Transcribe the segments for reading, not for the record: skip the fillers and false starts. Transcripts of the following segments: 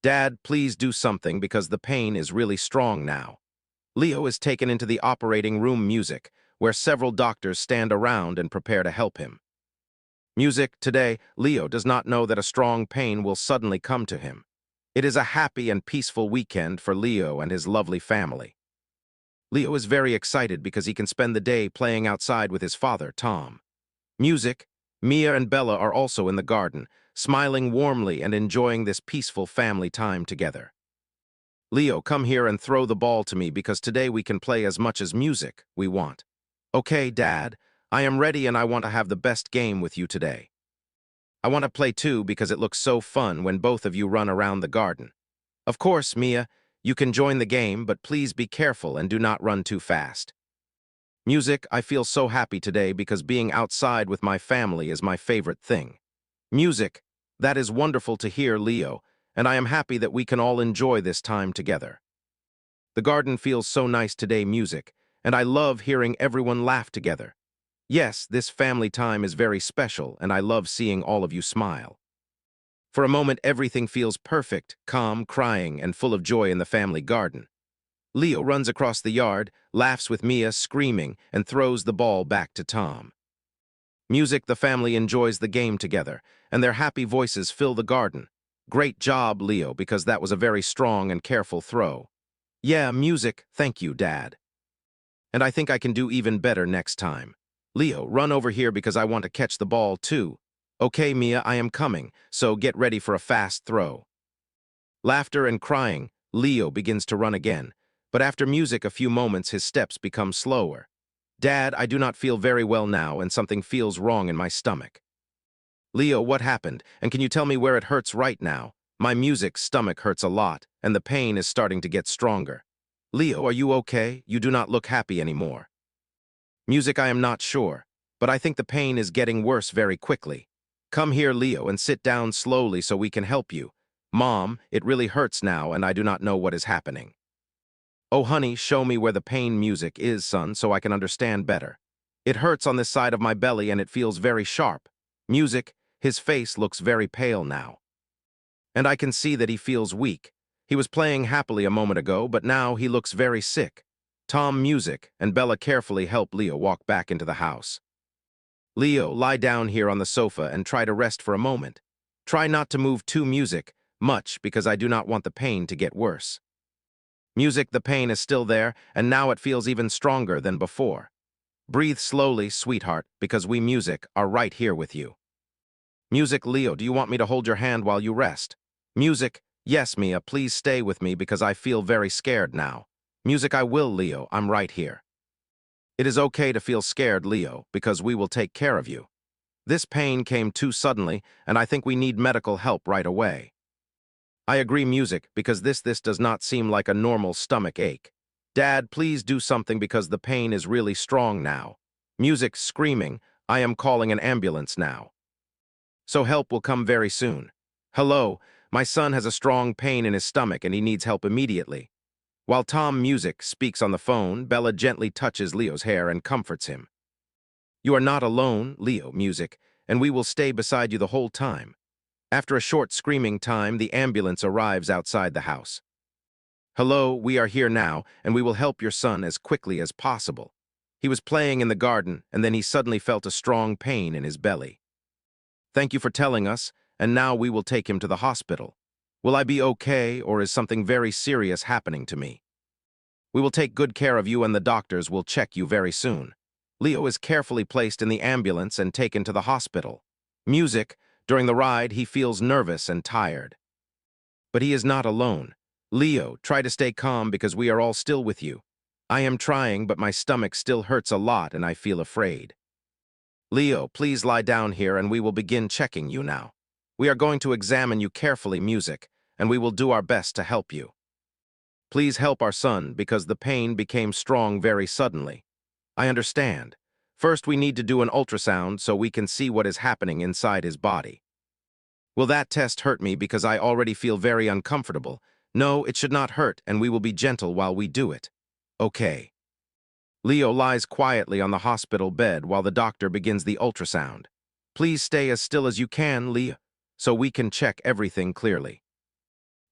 Dad, please do something because the pain is really strong now. Leo is taken into the operating room music, where several doctors stand around and prepare to help him. Music, today, Leo does not know that a strong pain will suddenly come to him. It is a happy and peaceful weekend for Leo and his lovely family. Leo is very excited because he can spend the day playing outside with his father, Tom. Music, Mia and Bella are also in the garden, smiling warmly and enjoying this peaceful family time together. Leo, come here and throw the ball to me because today we can play as much as music we want. Okay, Dad, I am ready and I want to have the best game with you today. I want to play too because it looks so fun when both of you run around the garden. Of course, Mia, you can join the game, but please be careful and do not run too fast. Music, I feel so happy today because being outside with my family is my favorite thing. Music, that is wonderful to hear, Leo, and I am happy that we can all enjoy this time together. The garden feels so nice today, music, and I love hearing everyone laugh together. Yes, this family time is very special, and I love seeing all of you smile. For a moment, everything feels perfect, calm, crying, and full of joy in the family garden. Leo runs across the yard, laughs with Mia, screaming, and throws the ball back to Tom. Music, the family enjoys the game together, and their happy voices fill the garden. Great job, Leo, because that was a very strong and careful throw. Yeah, music, thank you, Dad. And I think I can do even better next time. Leo, run over here because I want to catch the ball too. Okay, Mia, I am coming, so get ready for a fast throw. Laughter and crying, Leo begins to run again, but after music a few moments his steps become slower. Dad, I do not feel very well now and something feels wrong in my stomach. Leo, what happened? And can you tell me where it hurts right now? My music's stomach hurts a lot, and the pain is starting to get stronger. Leo, are you okay? You do not look happy anymore. Music, I am not sure, but I think the pain is getting worse very quickly. Come here, Leo, and sit down slowly so we can help you. Mom, it really hurts now and I do not know what is happening. Oh, honey, show me where the pain music is, son, so I can understand better. It hurts on this side of my belly and it feels very sharp. Music, his face looks very pale now. And I can see that he feels weak. He was playing happily a moment ago, but now he looks very sick. Tom, music, and Bella carefully help Leo walk back into the house. Leo, lie down here on the sofa and try to rest for a moment. Try not to move too much because I do not want the pain to get worse. Music, the pain is still there, and now it feels even stronger than before. Breathe slowly, sweetheart, because we music are right here with you. Music, Leo, do you want me to hold your hand while you rest? Music, yes, Mia, please stay with me because I feel very scared now. Music, I will, Leo, I'm right here. It is okay to feel scared, Leo, because we will take care of you. This pain came too suddenly, and I think we need medical help right away. I agree, music, because this does not seem like a normal stomach ache. Dad, please do something because the pain is really strong now. Music, screaming, I am calling an ambulance now. So help will come very soon. Hello, my son has a strong pain in his stomach and he needs help immediately. While Tom, music, speaks on the phone, Bella gently touches Leo's hair and comforts him. You are not alone, Leo, music, and we will stay beside you the whole time. After a short screaming time, the ambulance arrives outside the house. Hello, we are here now, and we will help your son as quickly as possible. He was playing in the garden, and then he suddenly felt a strong pain in his belly. Thank you for telling us, and now we will take him to the hospital. Will I be okay, or is something very serious happening to me? We will take good care of you and the doctors will check you very soon. Leo is carefully placed in the ambulance and taken to the hospital. Music, during the ride, he feels nervous and tired. But he is not alone. Leo, try to stay calm because we are all still with you. I am trying, but my stomach still hurts a lot and I feel afraid. Leo, please lie down here and we will begin checking you now. We are going to examine you carefully, music, and we will do our best to help you. Please help our son because the pain became strong very suddenly. I understand. First, we need to do an ultrasound so we can see what is happening inside his body. Will that test hurt me because I already feel very uncomfortable? No, it should not hurt, and we will be gentle while we do it. Okay. Leo lies quietly on the hospital bed while the doctor begins the ultrasound. Please stay as still as you can, Leo, so we can check everything clearly.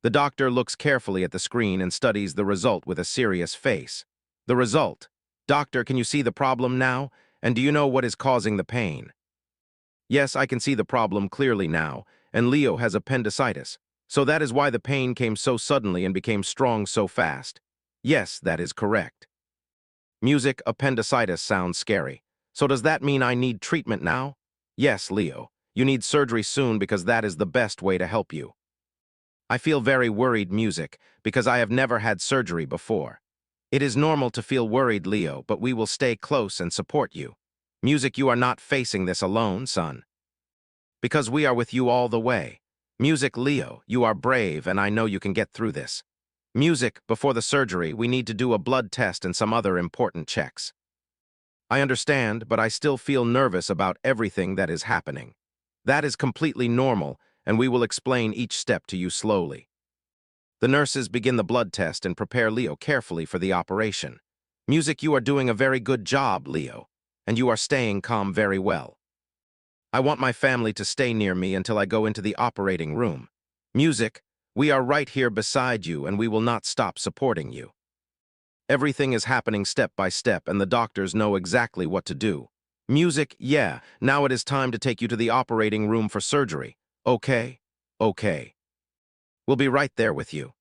The doctor looks carefully at the screen and studies the result with a serious face. The result. Doctor, can you see the problem now? And do you know what is causing the pain? Yes, I can see the problem clearly now, and Leo has appendicitis. So that is why the pain came so suddenly and became strong so fast. Yes, that is correct. Music, appendicitis sounds scary. So does that mean I need treatment now? Yes, Leo. You need surgery soon because that is the best way to help you. I feel very worried, Music, because I have never had surgery before. It is normal to feel worried, Leo, but we will stay close and support you. Music, you are not facing this alone, son. Because we are with you all the way. Music, Leo, you are brave and I know you can get through this. Music, before the surgery, we need to do a blood test and some other important checks. I understand, but I still feel nervous about everything that is happening. That is completely normal, and we will explain each step to you slowly. The nurses begin the blood test and prepare Leo carefully for the operation. Music, you are doing a very good job, Leo, and you are staying calm very well. I want my family to stay near me until I go into the operating room. Music, we are right here beside you and we will not stop supporting you. Everything is happening step by step and the doctors know exactly what to do. Music, yeah, now it is time to take you to the operating room for surgery. Okay? Okay. We'll be right there with you.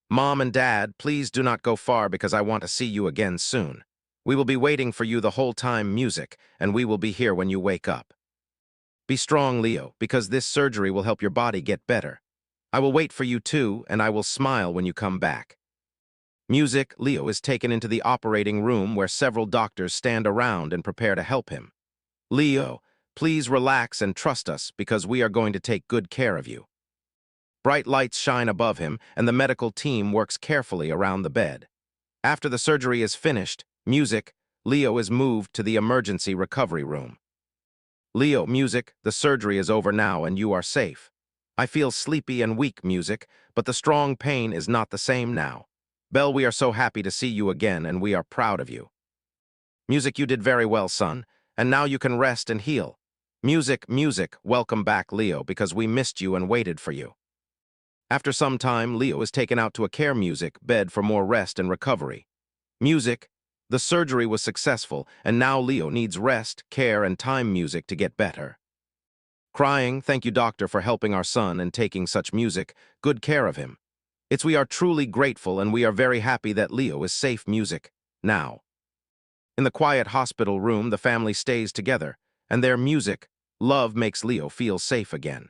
Mom and Dad, please do not go far because I want to see you again soon. We will be waiting for you the whole time, Music, and we will be here when you wake up. Be strong, Leo, because this surgery will help your body get better. I will wait for you too, and I will smile when you come back. Music, Leo is taken into the operating room where several doctors stand around and prepare to help him. Leo, please relax and trust us because we are going to take good care of you. Bright lights shine above him, and the medical team works carefully around the bed. After the surgery is finished, Music, Leo is moved to the emergency recovery room. Leo, Music, the surgery is over now and you are safe. I feel sleepy and weak, Music, but the strong pain is not the same now. Belle, we are so happy to see you again and we are proud of you. Music, you did very well, son, and now you can rest and heal. Music, welcome back, Leo, because we missed you and waited for you. After some time, Leo is taken out to a care Music bed for more rest and recovery. Music, the surgery was successful, and now Leo needs rest, care, and time, Music, to get better. Crying, thank you, doctor, for helping our son and taking such Music, good care of him. We are truly grateful and we are very happy that Leo is safe, Music, now. In the quiet hospital room, the family stays together, and their Music, love makes Leo feel safe again.